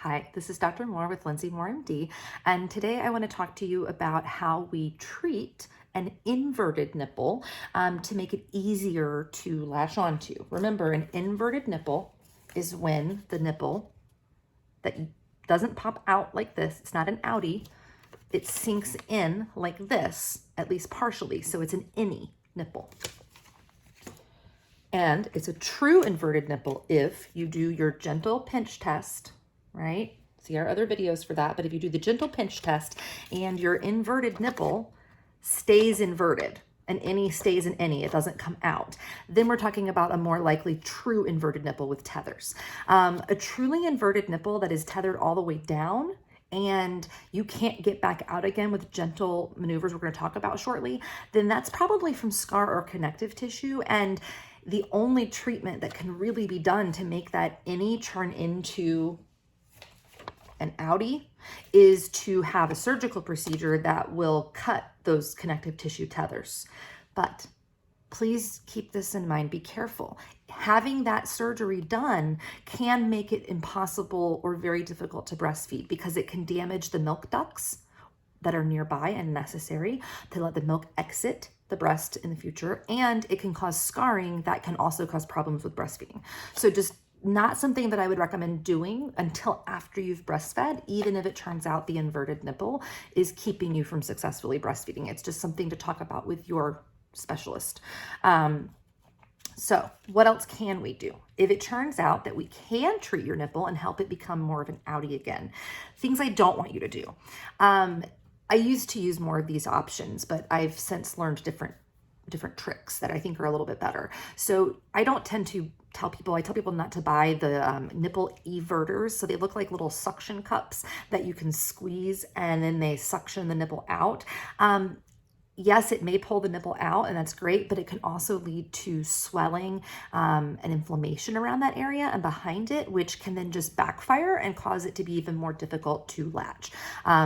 Hi, this is Dr. Moore with Lindsay Moore MD, and today I want to talk to you about how we treat an inverted nipple to make it easier to latch onto. Remember, an inverted nipple is when the nipple that doesn't pop out like this, it's not an outie, it sinks in like this, at least partially, so it's an innie nipple. And it's a true inverted nipple if you do your gentle pinch test, right? See our other videos for that. But if you do the gentle pinch test and your inverted nipple stays inverted, and innie stays an innie, it doesn't come out, then we're talking about a more likely true inverted nipple with tethers. A truly inverted nipple that is tethered all the way down and you can't get back out again with gentle maneuvers we're going to talk about shortly, then that's probably from scar or connective tissue. And the only treatment that can really be done to make that innie turn into an outie is to have a surgical procedure that will cut those connective tissue tethers. But please keep this in mind, be careful. Having that surgery done can make it impossible or very difficult to breastfeed because it can damage the milk ducts that are nearby and necessary to let the milk exit the breast in the future, and it can cause scarring that can also cause problems with breastfeeding. So just not something that I would recommend doing until after you've breastfed, even if it turns out the inverted nipple is keeping you from successfully breastfeeding. It's just something to talk about with your specialist. So what else can we do? If it turns out that we can treat your nipple and help it become more of an outie again, things I don't want you to do. I used to use more of these options, but I've since learned different tricks that I think are a little bit better. So I don't tend to tell people, I tell people not to buy the nipple everters. So they look like little suction cups that you can squeeze and then they suction the nipple out. Yes, it may pull the nipple out and that's great, but it can also lead to swelling and inflammation around that area and behind it, which can then just backfire and cause it to be even more difficult to latch.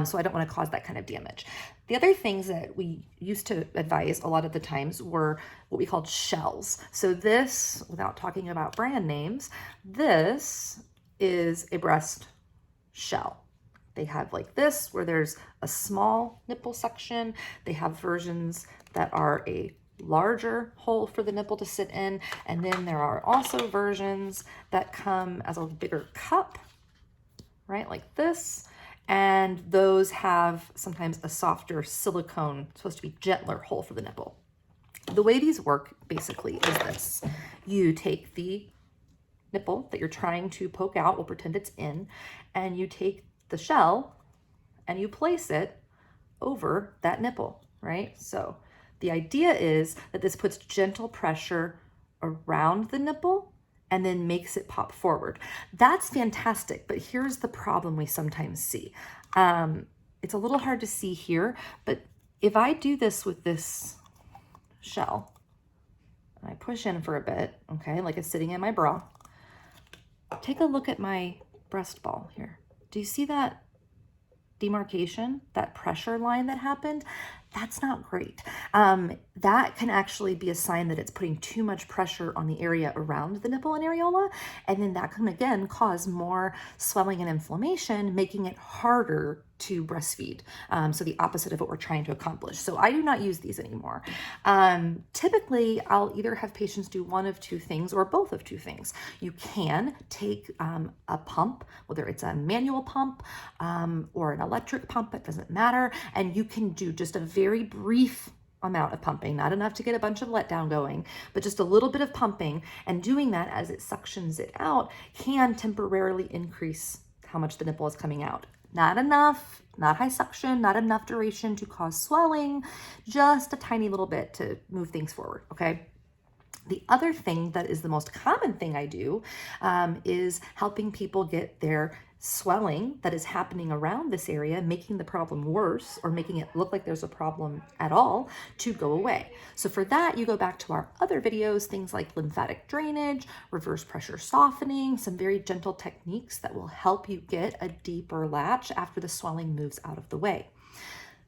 So I don't want to cause that kind of damage. The other things that we used to advise a lot of the times were what we called shells. So this, without talking about brand names, this is a breast shell. They have like this, where there's a small nipple section. They have versions that are a larger hole for the nipple to sit in. And then there are also versions that come as a bigger cup, right? Like this. And those have sometimes a softer silicone, supposed to be gentler hole for the nipple. The way these work basically is this. You take the nipple that you're trying to poke out, we'll pretend it's in, and you take the shell and you place it over that nipple, right? So the idea is that this puts gentle pressure around the nipple and then makes it pop forward. That's fantastic, but here's the problem we sometimes see. It's a little hard to see here, but if I do this with this shell, and I push in for a bit, okay, like it's sitting in my bra, take a look at my breast ball here. Do you see that demarcation, that pressure line that happened? That's not great. That can actually be a sign that it's putting too much pressure on the area around the nipple and areola, and then that can again cause more swelling and inflammation, making it harder to breastfeed. So the opposite of what we're trying to accomplish. So I do not use these anymore. Typically, I'll either have patients do one of two things or both of two things. You can take a pump, whether it's a manual pump or an electric pump, it doesn't matter, and you can do just a very brief amount of pumping, not enough to get a bunch of letdown going, but just a little bit of pumping, and doing that as it suctions it out can temporarily increase how much the nipple is coming out. Not enough, not high suction, not enough duration to cause swelling, just a tiny little bit to move things forward, okay? The other thing that is the most common thing I do is helping people get their swelling that is happening around this area, making the problem worse or making it look like there's a problem at all, to go away. So for that, you go back to our other videos, things like lymphatic drainage, reverse pressure softening, some very gentle techniques that will help you get a deeper latch after the swelling moves out of the way.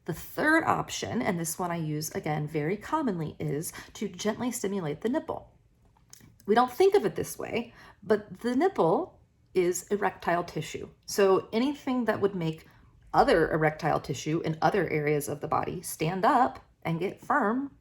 The third option, and this one I use again very commonly, is to gently stimulate the nipple. We don't think of it this way, but the nipple is erectile tissue. So anything that would make other erectile tissue in other areas of the body stand up and get firm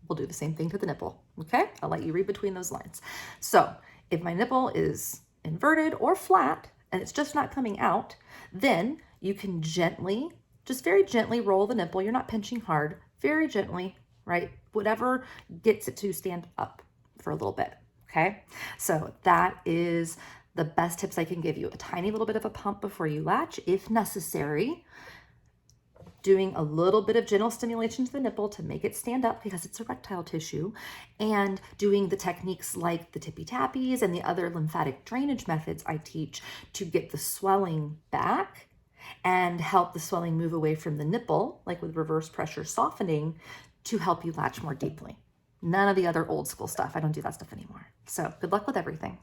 will do the same thing to the nipple. Okay, I'll let you read between those lines. So if my nipple is inverted or flat and it's just not coming out, then you can gently, just very gently roll the nipple. You're not pinching hard, very gently, right? Whatever gets it to stand up for a little bit. Okay, so that is the best tips I can give you. A tiny little bit of a pump before you latch if necessary. Doing a little bit of gentle stimulation to the nipple to make it stand up because it's erectile tissue, and doing the techniques like the tippy tappies and the other lymphatic drainage methods I teach to get the swelling back and help the swelling move away from the nipple, like with reverse pressure softening, to help you latch more deeply. None of the other old school stuff. I don't do that stuff anymore. So good luck with everything.